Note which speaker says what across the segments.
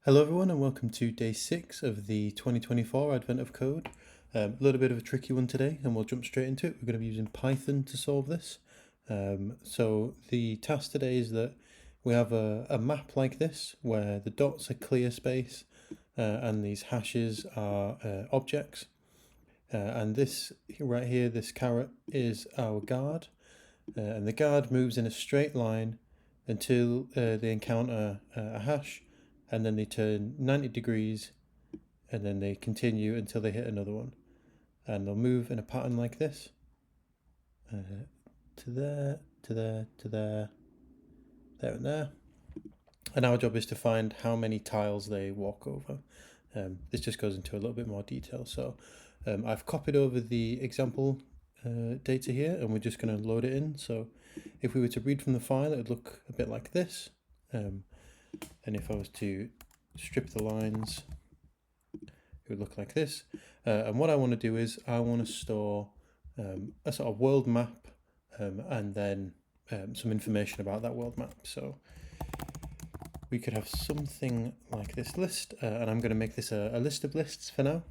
Speaker 1: Hello everyone and welcome to day 6 of the 2024 Advent of Code. A little bit of a tricky one today and we'll jump straight into it. We're going to be using Python to solve this. So the task today is that we have a map like this where the dots are clear space and these hashes are objects. And this right here, this caret, is our guard. And the guard moves in a straight line until they encounter a hash, and then they turn 90 degrees, and then they continue until they hit another one. And they'll move in a pattern like this. To there, to there, to there, there and there. And our job is to find how many tiles they walk over. This just goes into a little bit more detail. So I've copied over the example data here, and we're just going to load it in. So if we were to read from the file, it would look a bit like this. And if I was to strip the lines, it would look like this. And what I want to do is I want to store a sort of world map and then some information about that world map. So we could have something like this list, and I'm going to make this a list of lists for now.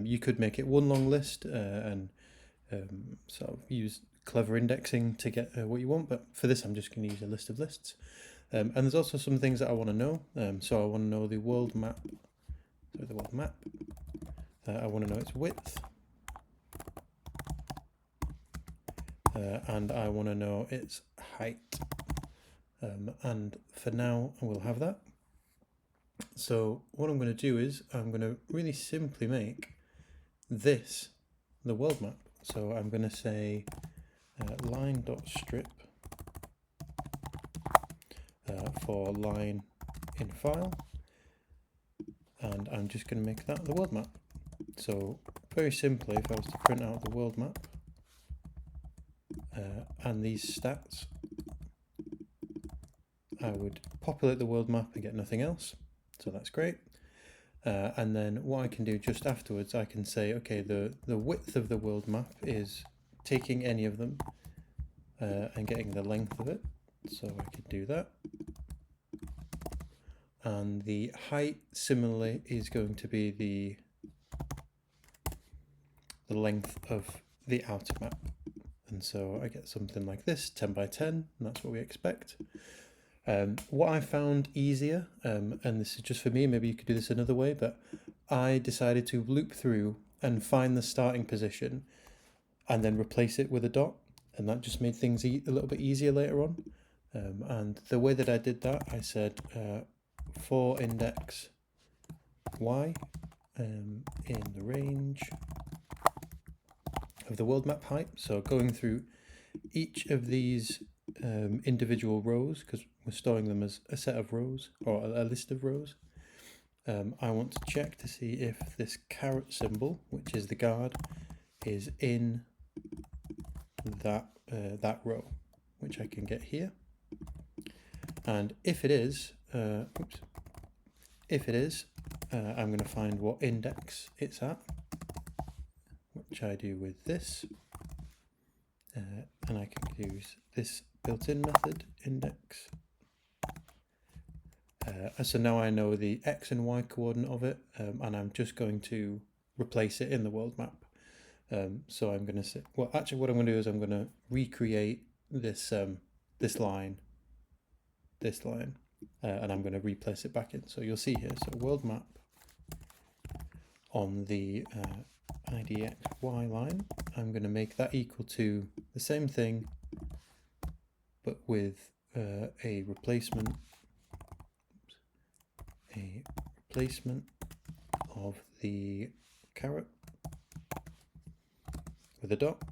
Speaker 1: You could make it one long list and sort of use clever indexing to get what you want, but for this I'm just going to use a list of lists. And there's also some things that I want to know. So I want to know the world map. So the world map. I want to know its width. And I want to know its height. And for now, we'll have that. So what I'm going to do is I'm going to really simply make this the world map. So I'm going to say line.strip for line in file, and I'm just going to make that the world map. So very simply, if I was to print out the world map and these stats, I would populate the world map and get nothing else. So that's great. And then what I can do just afterwards, I can say, okay, the width of the world map is taking any of them and getting the length of it. So I could do that. And the height similarly is going to be the length of the outer map. And so I get something like this, 10 by 10, and that's what we expect. What I found easier, and this is just for me, maybe you could do this another way, but I decided to loop through and find the starting position and then replace it with a dot, and that just made things a little bit easier later on. And the way that I did that, I said for index y in the range of the world map height, so going through each of these individual rows, because we're storing them as a set of rows or a list of rows. I want to check to see if this caret symbol, which is the guard, is in that row, which I can get here. And if it is, I'm going to find what index it's at, which I do with this, and I can use this built-in method, index. So now I know the x and y coordinate of it, and I'm just going to replace it in the world map. So I'm going to say, well, actually what I'm going to do is I'm going to recreate this this line, and I'm going to replace it back in. So you'll see here, so world map on the IDXY line, I'm going to make that equal to the same thing, but with a replacement of the caret with a dot.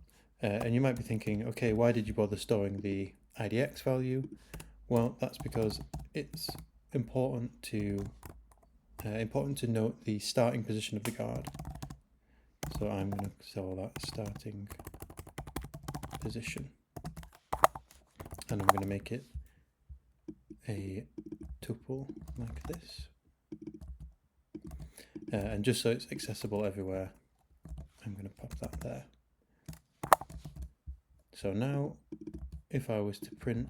Speaker 1: And you might be thinking, okay, why did you bother storing the IDX value? Well, that's because it's important to note the starting position of the guard. So I'm going to call that starting position, and I'm going to make it a tuple like this. And just so it's accessible everywhere, I'm going to pop that there. So now, if I was to print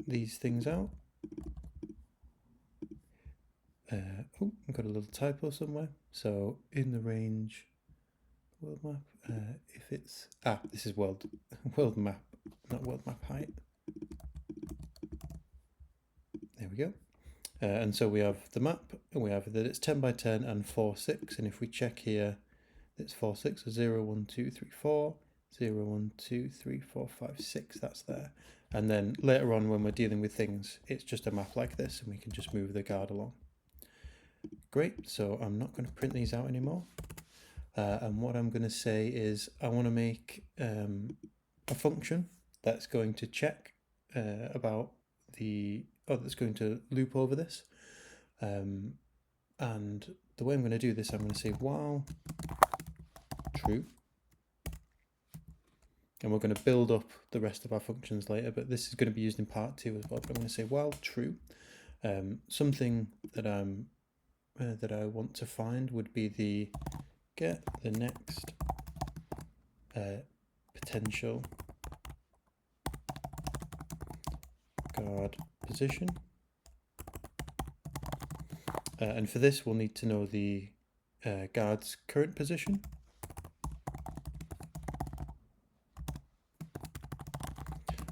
Speaker 1: these things out, Oh, I've got a little typo somewhere. So in the range, world map, if it's, this is world map, not world map height. There we go. And so we have the map, and we have that it's 10 by 10 and 4, 6. And if we check here, it's 4, 6, so 0, 1, 2, 3, 4, 0, 1, 2, 3, 4, 5, 6, that's there. And then later on when we're dealing with things, it's just a map like this, and we can just move the guard along. Great, so I'm not going to print these out anymore. And what I'm going to say is I want to make a function that's going to check about that's going to loop over this. And the way I'm going to do this, I'm going to say while true. And we're going to build up the rest of our functions later, but this is going to be used in part 2 as well. But I'm going to say while true, something that I want to find would be the get the next potential guard position. And for this, we'll need to know the guard's current position.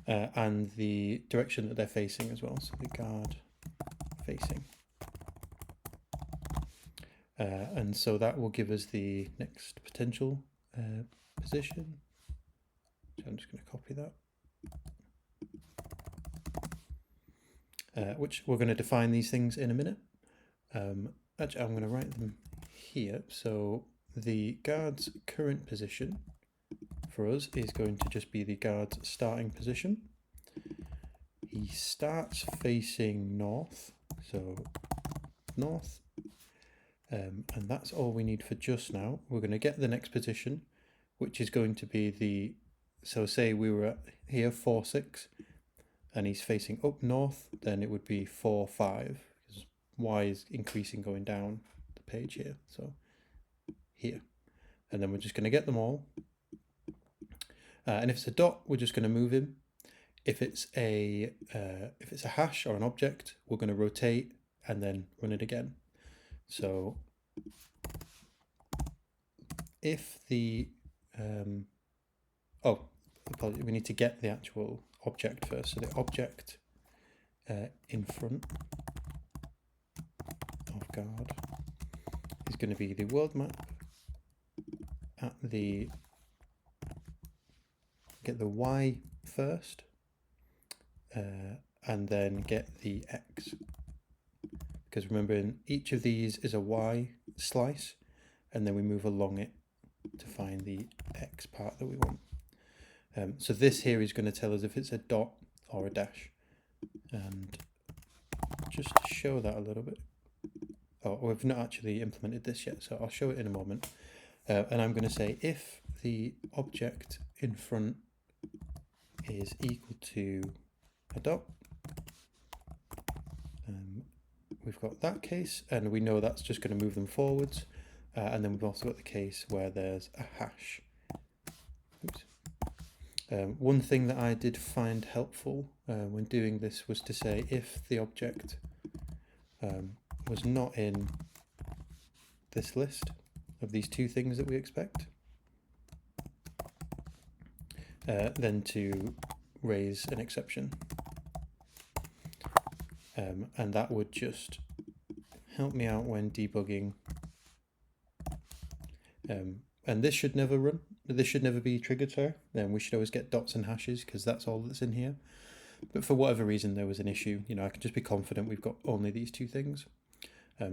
Speaker 1: And the direction that they're facing as well. So the guard facing. And so that will give us the next potential position. So I'm just going to copy that. Which we're going to define these things in a minute. Actually, I'm going to write them here. So the guard's current position for us is going to just be the guard's starting position. He starts facing north, so north. And that's all we need for just now. We're going to get the next position, which is going to be so say we were at here 4, 6, and he's facing up north, then it would be 4, 5, because Y is increasing going down the page here, so here. And then we're just going to get them all. And if it's a dot, we're just going to move him. If it's a hash or an object, we're going to rotate and then run it again. So if the we need to get the actual object first. So the object in front of guard is going to be the world map at get the Y first, and then get the X. Because remember, in each of these is a Y slice, and then we move along it to find the X part that we want. So this here is going to tell us if it's a dot or a dash. And just to show that a little bit, we've not actually implemented this yet, so I'll show it in a moment. And I'm going to say if the object in front is equal to a dot, we've got that case, and we know that's just going to move them forwards. And then we've also got the case where there's a hash. Oops. One thing that I did find helpful when doing this was to say if the object was not in this list of these two things that we expect, then to raise an exception. And that would just help me out when debugging. And this should never run. This should never be triggered, sorry. Then we should always get dots and hashes because that's all that's in here. But for whatever reason there was an issue, I can just be confident we've got only these two things.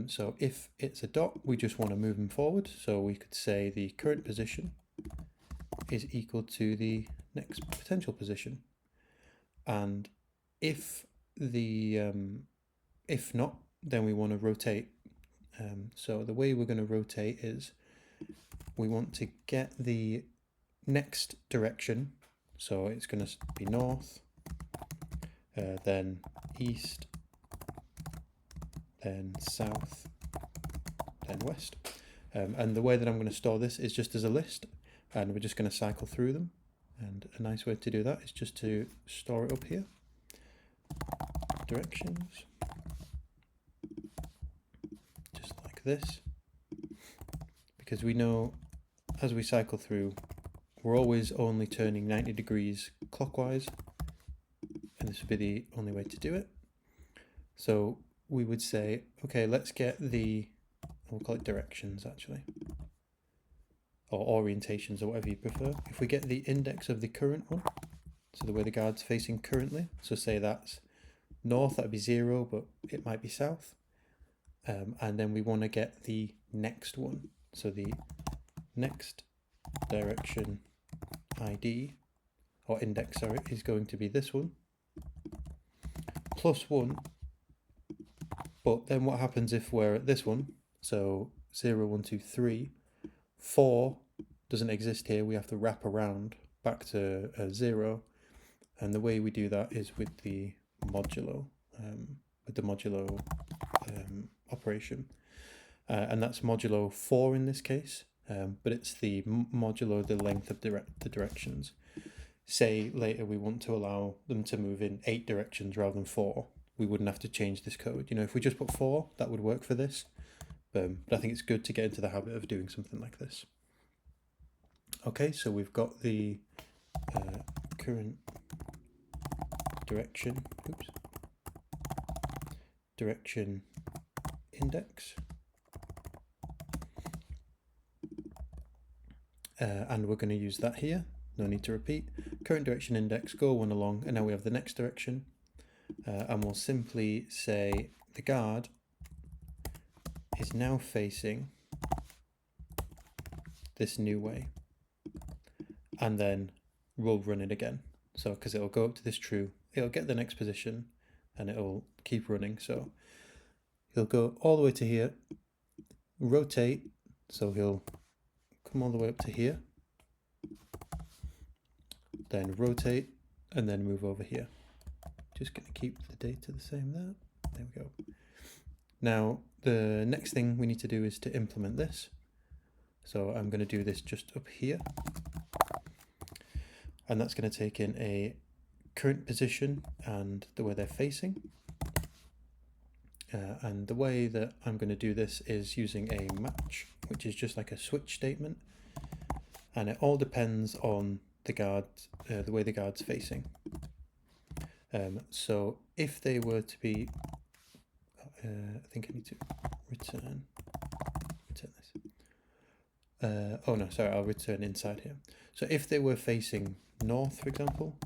Speaker 1: So if it's a dot, we just want to move them forward. So we could say the current position is equal to the next potential position. And if not, then we want to rotate. So the way we're going to rotate is we want to get the next direction. So it's going to be north, then east, then south, then west. And the way that I'm going to store this is just as a list, and we're just going to cycle through them. And a nice way to do that is just to store it up here. Directions. check this, because we know as we cycle through, we're always only turning 90 degrees clockwise, and this would be the only way to do it. So we would say, okay, let's get we'll call it directions actually, or orientations, or whatever you prefer. If we get the index of the current one, so the way the guard's facing currently, so say that's north, that'd be 0, but it might be south. And then we want to get the next one, so the next direction ID, or index, sorry, is going to be this one, plus 1. But then what happens if we're at this one? So 0, 1, 2, 3, 4 doesn't exist here. We have to wrap around back to 0. And the way we do that is with the modulo, operation. And that's modulo 4 in this case, but it's the modulo the length of the directions. Say later we want to allow them to move in 8 directions rather than 4. We wouldn't have to change this code. You know, if we just put 4, that would work for this. But I think it's good to get into the habit of doing something like this. Okay, so we've got the current direction index, and we're going to use that here. No need to repeat. Current direction index, go 1 along, and now we have the next direction. And we'll simply say the guard is now facing this new way, and then we'll run it again. So because it'll go up to this true, it'll get the next position, and it'll keep running. So he'll go all the way to here, rotate, so he'll come all the way up to here, then rotate, and then move over here. Just going to keep the data the same there. There we go. Now, the next thing we need to do is to implement this. So I'm going to do this just up here. And that's going to take in a current position and the way they're facing. And the way that I'm going to do this is using a match, which is just like a switch statement. And it all depends on the guard, the way the guard's facing. So if they were to be, I think I need to return this. Oh no, sorry, I'll return inside here. So if they were facing north, for example,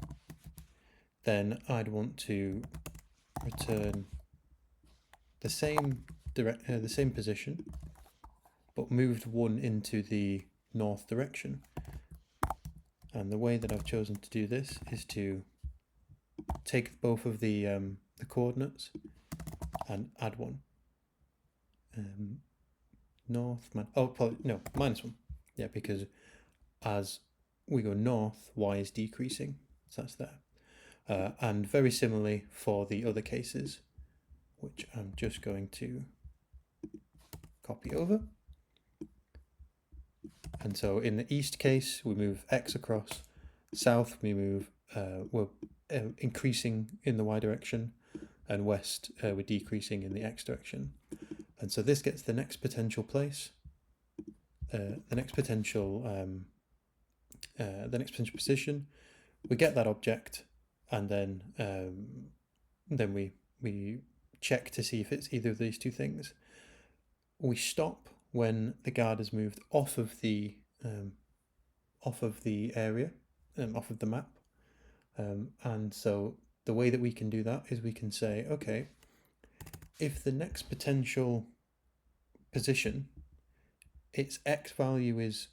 Speaker 1: then I'd want to return the same position, but moved 1 into the north direction. And the way that I've chosen to do this is to take both of the coordinates and add 1. North, no, -1. Yeah, because as we go north, y is decreasing, so that's there. And very similarly for the other cases, which I'm just going to copy over. And so in the east case, we move x across. South, we move, we're increasing in the y direction, and west, we're decreasing in the x direction. And so this gets the next potential place, the next potential position. We get that object, and then we check to see if it's either of these two things. We stop when the guard has moved off of the area, off of the map. And so the way that we can do that is we can say, okay, if the next potential position, its x value is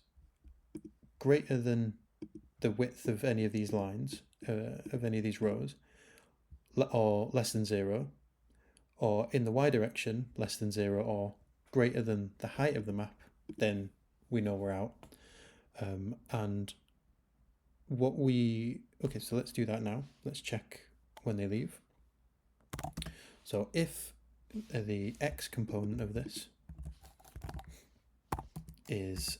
Speaker 1: greater than the width of any of these lines, of any of these rows, or less than 0, or in the y direction, less than 0, or greater than the height of the map, then we know we're out. And okay, so let's do that now. Let's check when they leave. So if the x component of this is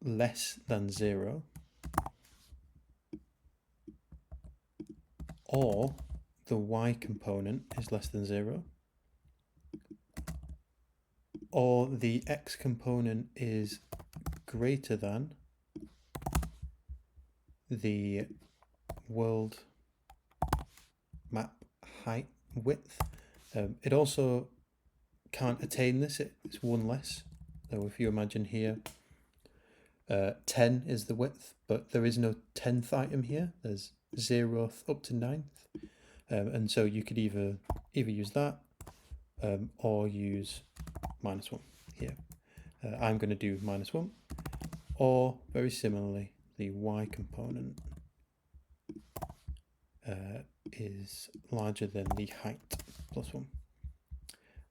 Speaker 1: less than 0, or the y component is less than 0, or the X component is greater than the world map height width. It also can't attain this, it's one less. So if you imagine here, 10 is the width, but there is no 10th item here. There's 0th up to 9th. And so you could either use that or use -1 here. I'm going to do -1, or very similarly, the Y component is larger than the height +1.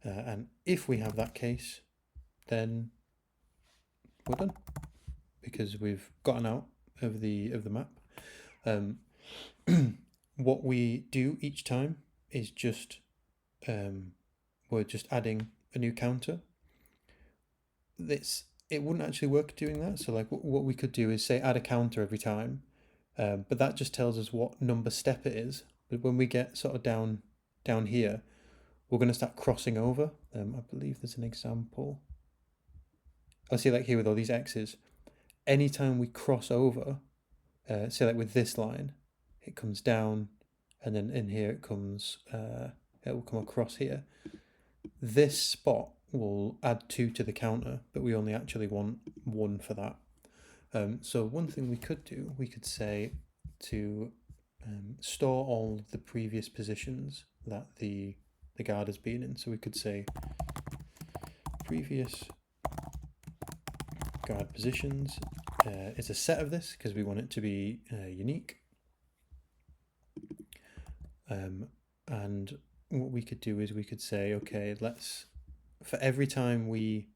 Speaker 1: And if we have that case, then we're done, because we've gotten out of the map. What we do each time is just we're just adding a new counter. It wouldn't actually work doing that. So like what we could do is say add a counter every time, but that just tells us what number step it is. But when we get sort of down here, we're going to start crossing over. I believe there's an example. I'll see like here with all these X's. Anytime we cross over, say like with this line, it comes down, and then in here it comes, it will come across here. This spot will add 2 to the counter, but we only actually want 1 for that. So one thing we could do, we could say to store all the previous positions that the guard has been in. So we could say previous guard positions is a set of this, because we want it to be unique. And what we could do is we could say, okay, for every time we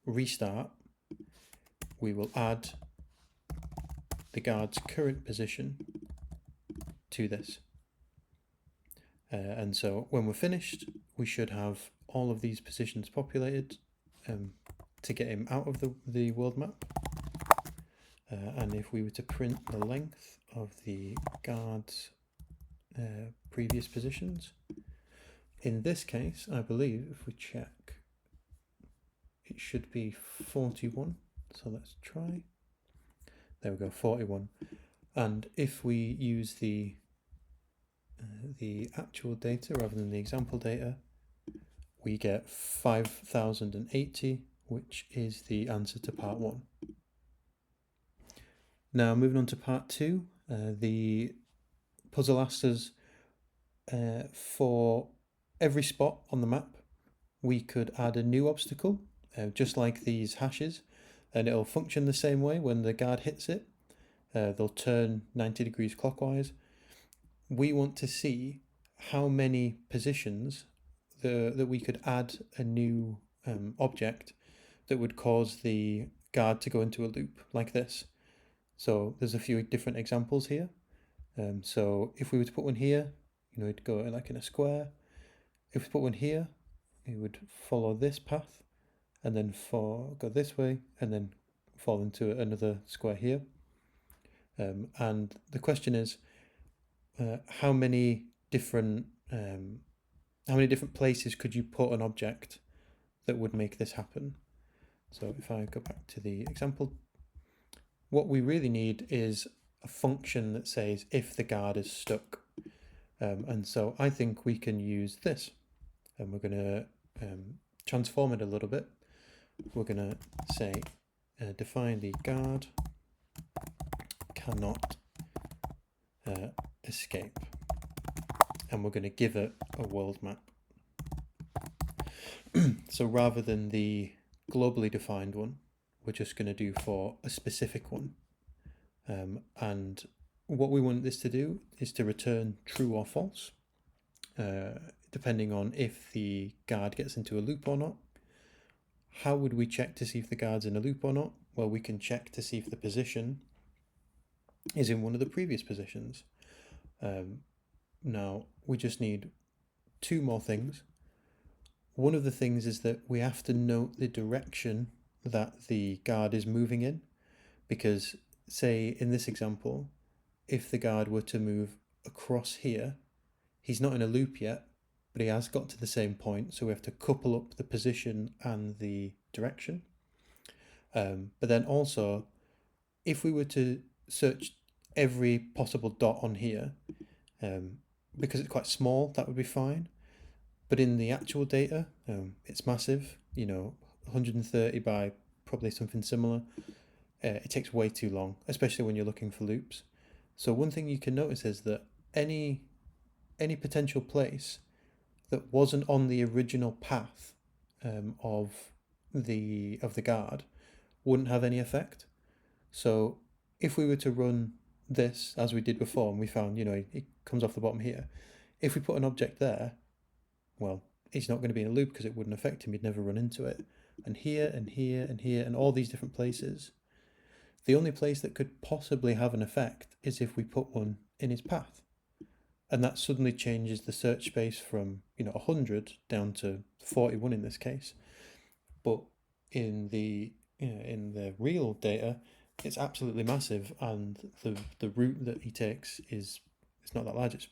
Speaker 1: restart, we will add the guard's current position to this. And so when we're finished, we should have all of these positions populated to get him out of the world map. And if we were to print the length of the guard's previous positions, in this case, I believe if we check, it should be 41. So let's try. There we go, 41. And if we use the actual data rather than the example data, we get 5080, which is the answer to part 1. Now moving on to part 2, the puzzle asks us for every spot on the map, we could add a new obstacle, just like these hashes, and it'll function the same way. When the guard hits it, they'll turn 90 degrees clockwise. We want to see how many positions that we could add a new object that would cause the guard to go into a loop like this. So there's a few different examples here. So if we were to put one here, it'd go like in a square. If we put one here, it would follow this path, and then go this way, and then fall into another square here. And the question is, how many different places could you put an object that would make this happen? So if I go back to the example, what we really need is a function that says if the guard is stuck. And so I think we can use this, and we're going to transform it a little bit. We're going to say define the guard cannot escape, and we're going to give it a world map. So rather than the globally defined one, we're just going to do for a specific one. And what we want this to do is to return true or false, depending on if the guard gets into a loop or not. How would we check to see if the guard's in a loop or not? Well, we can check to see if the position is in one of the previous positions. Now, we just need 2 more things. One of the things is that we have to note the direction that the guard is moving in, because say in this example, if the guard were to move across here, he's not in a loop yet, but he has got to the same point, so we have to couple up the position and the direction. But then also, if we were to search every possible dot on here, because it's quite small, that would be fine. But in the actual data, it's massive, 130 by probably something similar. It takes way too long, especially when you're looking for loops. So one thing you can notice is that any potential place that wasn't on the original path of the guard wouldn't have any effect. So if we were to run this as we did before, and we found, it comes off the bottom here, if we put an object there, well, it's not going to be in a loop because it wouldn't affect him. He'd never run into it. And here and here and here and all these different places, the only place that could possibly have an effect is if we put one in his path. And that suddenly changes the search space from 100 down to 41 in this case. But in the real data, it's absolutely massive, and the route that he takes it's not that large. It's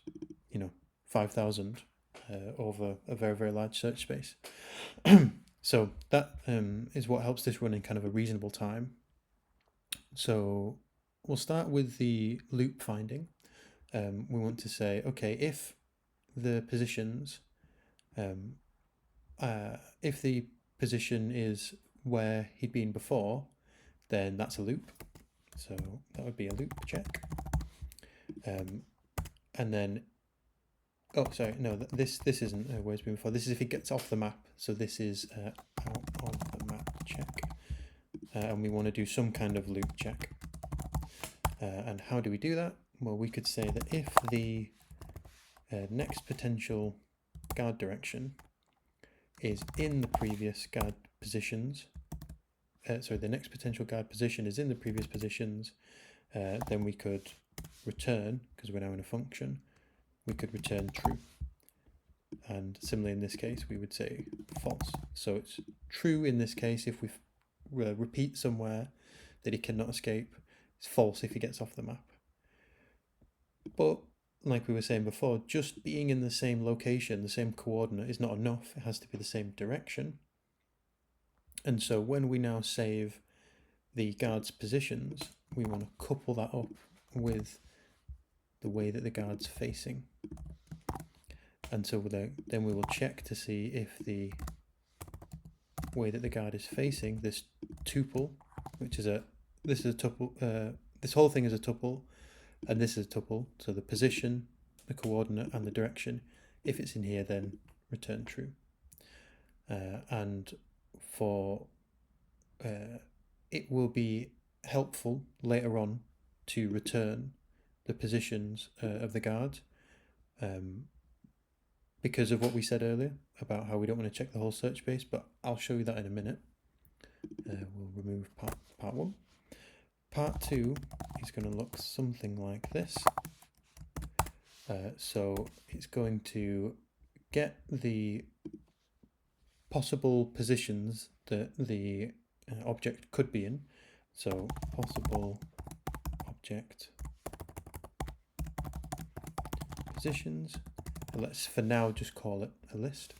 Speaker 1: 5,000 over a very, very large search space. So that is what helps this run in kind of a reasonable time. So we'll start with the loop finding. We want to say, okay, if the positions, if the position is where he'd been before, then that's a loop. So that would be a loop check. And then, oh, sorry, no, this isn't where he's been before. This is if he gets off the map. So this is out of the map check. And we want to do some kind of loop check. And how do we do that? Well, we could say that if the next potential guard direction is in the previous guard positions, the next potential guard position is in the previous positions, then we could return, because we're now in a function, we could return true. And similarly in this case, we would say false. So it's true in this case if we repeat somewhere that he cannot escape. It's false if he gets off the map. But like we were saying before, just being in the same location, the same coordinate is not enough. It has to be the same direction. And so when we now save the guard's positions, we want to couple that up with the way that the guard's facing. And so then we will check to see if the way that the guard is facing, this tuple, which is this is a tuple, this whole thing is a tuple, and this is a tuple, so the position, the coordinate, and the direction. If it's in here, then return true. And for it will be helpful later on to return the positions of the guard, because of what we said earlier about how we don't want to check the whole search space, but I'll show you that in a minute. We'll remove part one. Part two is going to look something like this. So it's going to get the possible positions that the object could be in. So possible object positions. Let's for now just call it a list.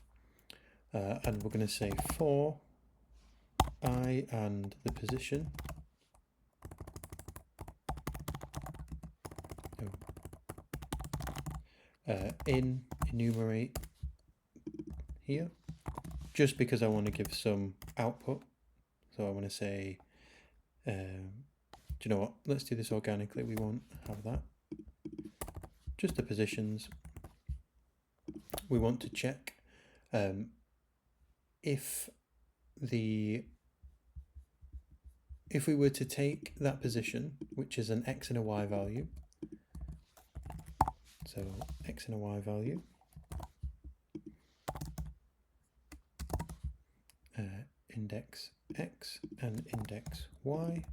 Speaker 1: And we're going to say for I and the position. Enumerate here, just because I want to give some output. So I want to say, do you know what? Let's do this organically. We won't have that. Just the positions. We want to check if we were to take that position, which is an X and a Y value, so X and a Y value, index X and index Y.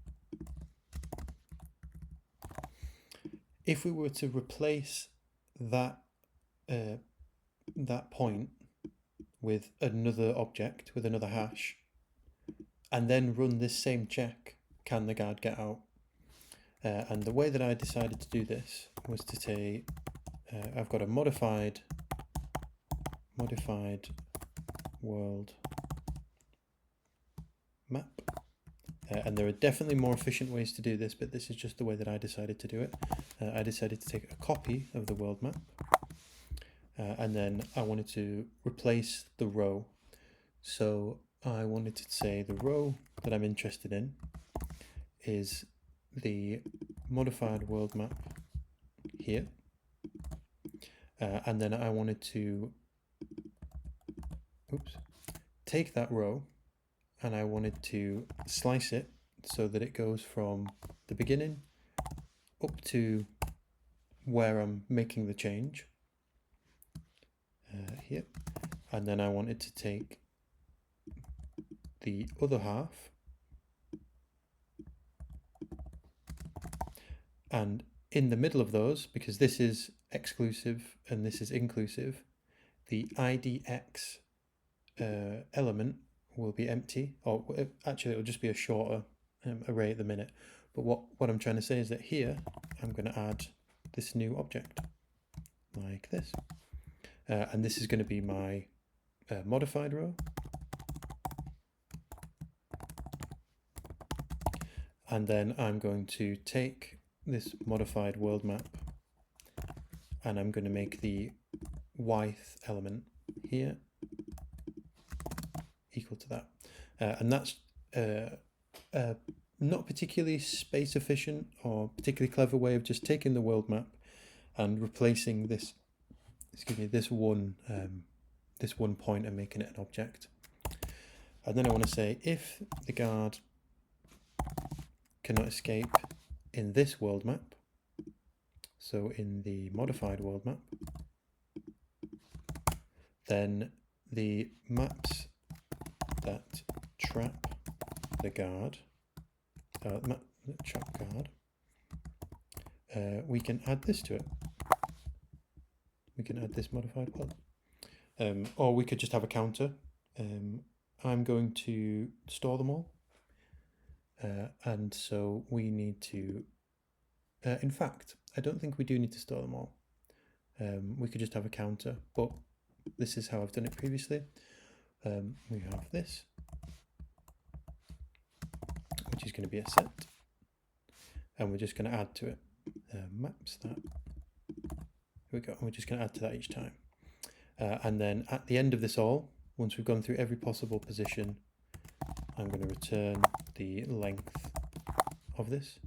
Speaker 1: If we were to replace that point with another object, with another hash, and then run this same check, can the guard get out? And the way that I decided to do this was to say, I've got a modified modified world map. And there are definitely more efficient ways to do this, but this is just the way that I decided to do it. I decided to take a copy of the world map, and then I wanted to replace the row. So I wanted to say the row that I'm interested in is the modified world map here. And then I wanted to take that row and I wanted to slice it so that it goes from the beginning up to where I'm making the change here. And then I wanted to take the other half and in the middle of those, because this is exclusive and this is inclusive, the IDX element will be empty, or actually it'll just be a shorter array at the minute. But what I'm trying to say is that here I'm going to add this new object like this, and this is going to be my modified row. And then I'm going to take this modified world map and I'm going to make the yth element here equal to that. And that's not particularly space efficient or particularly clever way of just taking the world map and replacing this, this one point and making it an object. And then I want to say if the guard cannot escape in this world map, so in the modified world map, then the maps that trap the guard, we can add this to it. We can add this modified world, or we could just have a counter. I'm going to store them all. And so we need to, in fact, I don't think we do need to store them all. We could just have a counter, but this is how I've done it previously. We have this, which is going to be a set, and we're just going to add to it. Maps that, here we go, and we're just going to add to that each time. And then at the end of this all, once we've gone through every possible position, I'm going to return the length of this.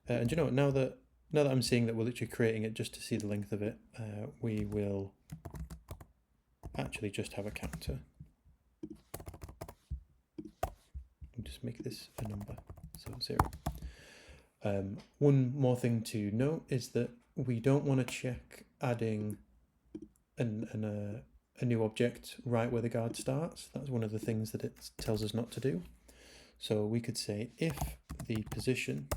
Speaker 1: And you know what, now that I'm seeing that we're literally creating it just to see the length of it, we will actually just have a counter. And just make this a number, so 0. One more thing to note is that we don't want to check adding a new object right where the guard starts. That's one of the things that it tells us not to do. So we could say if the position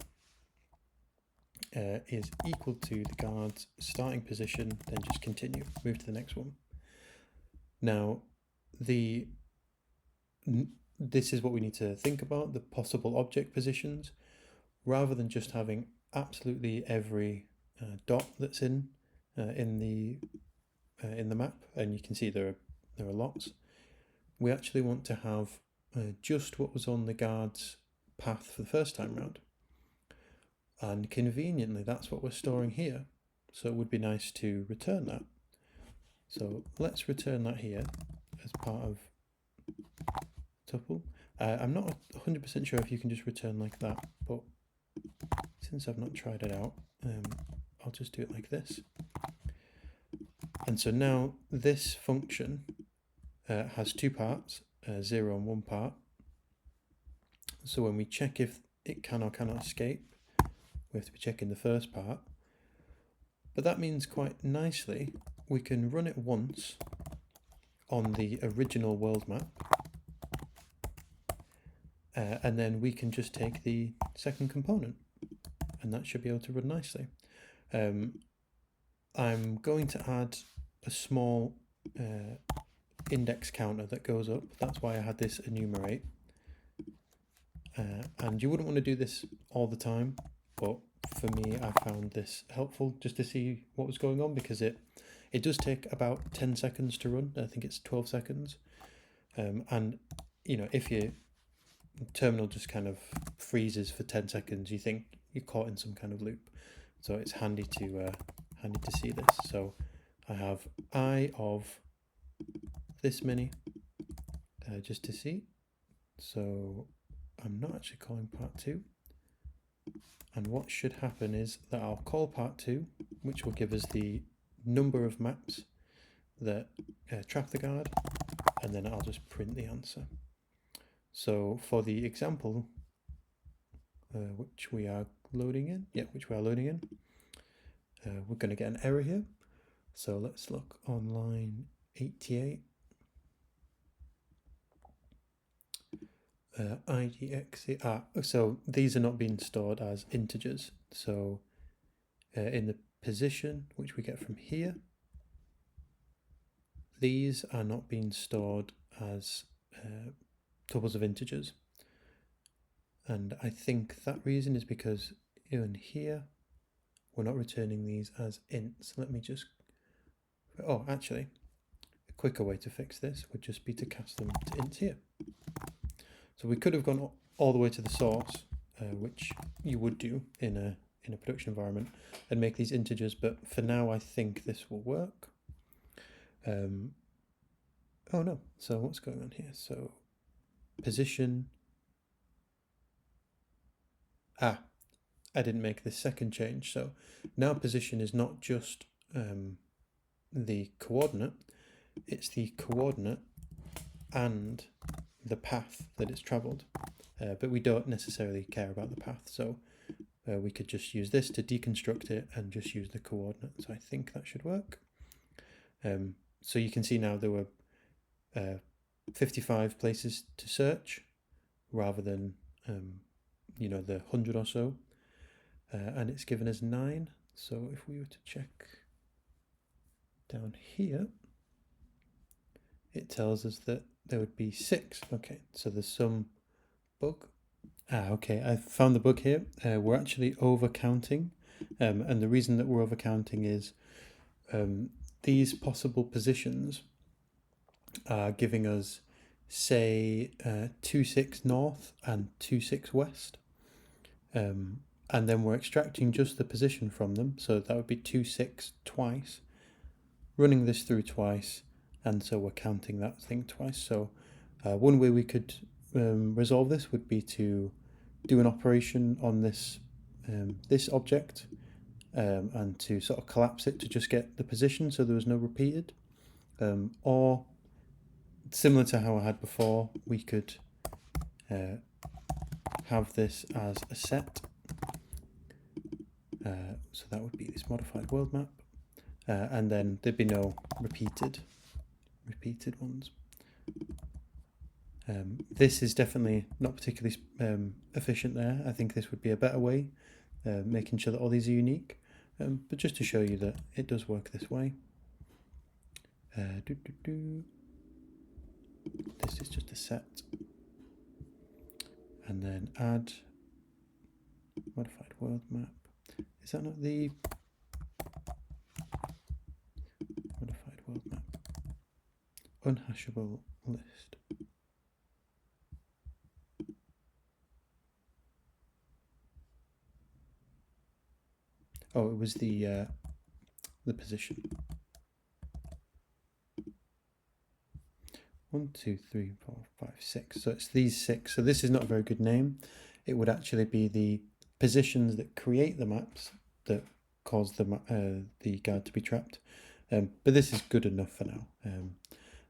Speaker 1: is equal to the guard's starting position, then just continue, move to the next one. Now, this is what we need to think about, the possible object positions, rather than just having absolutely every dot that's in the map, and you can see there are lots. We actually want to have just what was on the guard's path for the first time round, and conveniently that's what we're storing here, so it would be nice to return that. So let's return that here as part of tuple. I'm not 100% sure if you can just return like that, but since I've not tried it out, I'll just do it like this. And so now this function has two parts, 0 and 1 part. So when we check if it can or cannot escape, we have to be checking the first part. But that means quite nicely we can run it once on the original world map, and then we can just take the second component, and that should be able to run nicely. I'm going to add a small index counter that goes up. That's why I had this enumerate. And you wouldn't want to do this all the time, but for me, I found this helpful just to see what was going on, because it It does take about 10 seconds to run. I think it's 12 seconds. And, you know, if your terminal just kind of freezes for 10 seconds, you think you're caught in some kind of loop. So it's handy to see this. So I have I of this many just to see. So I'm not actually calling part 2. And what should happen is that I'll call part 2, which will give us the number of maps that trap the guard, and then I'll just print the answer. So for the example, which we are loading in, we're going to get an error here. So let's look on line 88. IDX. So these are not being stored as integers. So in the position, which we get from here, these are not being stored as tuples of integers. And I think that reason is because in here, we're not returning these as ints. Let me just, actually, a quicker way to fix this would just be to cast them to ints here. So we could have gone all the way to the source, which you would do in a production environment, and make these integers, but for now I think this will work. Oh no, so what's going on here? So position, I didn't make the second change. So now position is not just the coordinate, it's the coordinate and the path that it's traveled, but we don't necessarily care about the path, so we could just use this to deconstruct it and just use the coordinate. So I think that should work. So you can see now there were 55 places to search rather than the 100 or so, and it's given us 9. So if we were to check down here, it tells us that there would be 6. Okay, so there's some bug. Okay, I found the bug here. We're actually overcounting, and the reason that we're overcounting is these possible positions are giving us, say, 26 north and 26 west, and then we're extracting just the position from them, so that would be 26 twice, running this through twice, and so we're counting that thing twice. So one way we could resolve this would be to do an operation on this this object and to sort of collapse it to just get the position so there was no repeated, or similar to how I had before, we could have this as a set. So that would be this modified world map, and then there'd be no repeated ones. This is definitely not particularly efficient there. I think this would be a better way, making sure that all these are unique, but just to show you that it does work this way. This is just a set, and then add modified world map. Is that not the modified world map? Unhashable list. Oh, it was the position. 1, 2, 3, 4, 5, 6. So it's these 6. So this is not a very good name. It would actually be the positions that create the maps that cause the guard to be trapped. But this is good enough for now.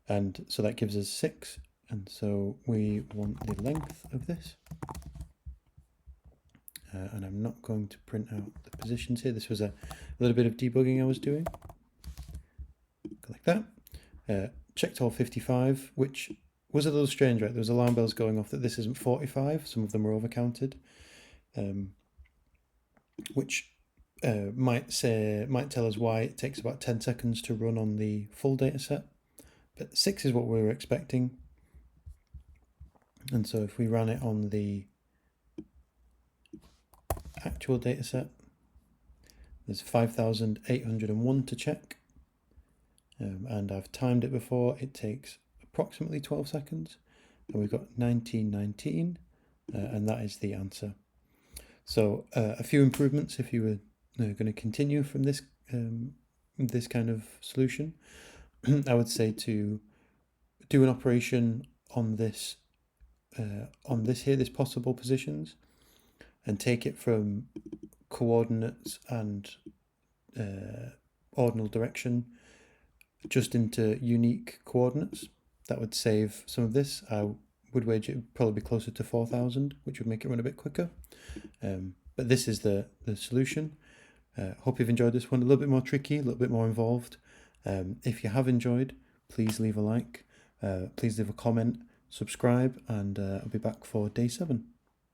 Speaker 1: And so that gives us 6. And so we want the length of this. And I'm not going to print out the positions here. This was a little bit of debugging I was doing. Like that. Checked all 55, which was a little strange, right? There was alarm bells going off that this isn't 45. Some of them were overcounted, which might tell us why it takes about 10 seconds to run on the full data set. But 6 is what we were expecting. And so if we ran it on the actual data set, there's 5,801 to check. and I've timed it before. It takes approximately 12 seconds, and we've got 1919, and that is the answer. So a few improvements if you were going to continue from this this kind of solution. I would say to do an operation on this here, this possible positions, and take it from coordinates and ordinal direction just into unique coordinates. That would save some of this. I would wager it would probably be closer to 4,000, which would make it run a bit quicker. But this is the solution. Hope you've enjoyed this one. A little bit more tricky, a little bit more involved. If you have enjoyed, please leave a like, please leave a comment, subscribe, and I'll be back for day 7.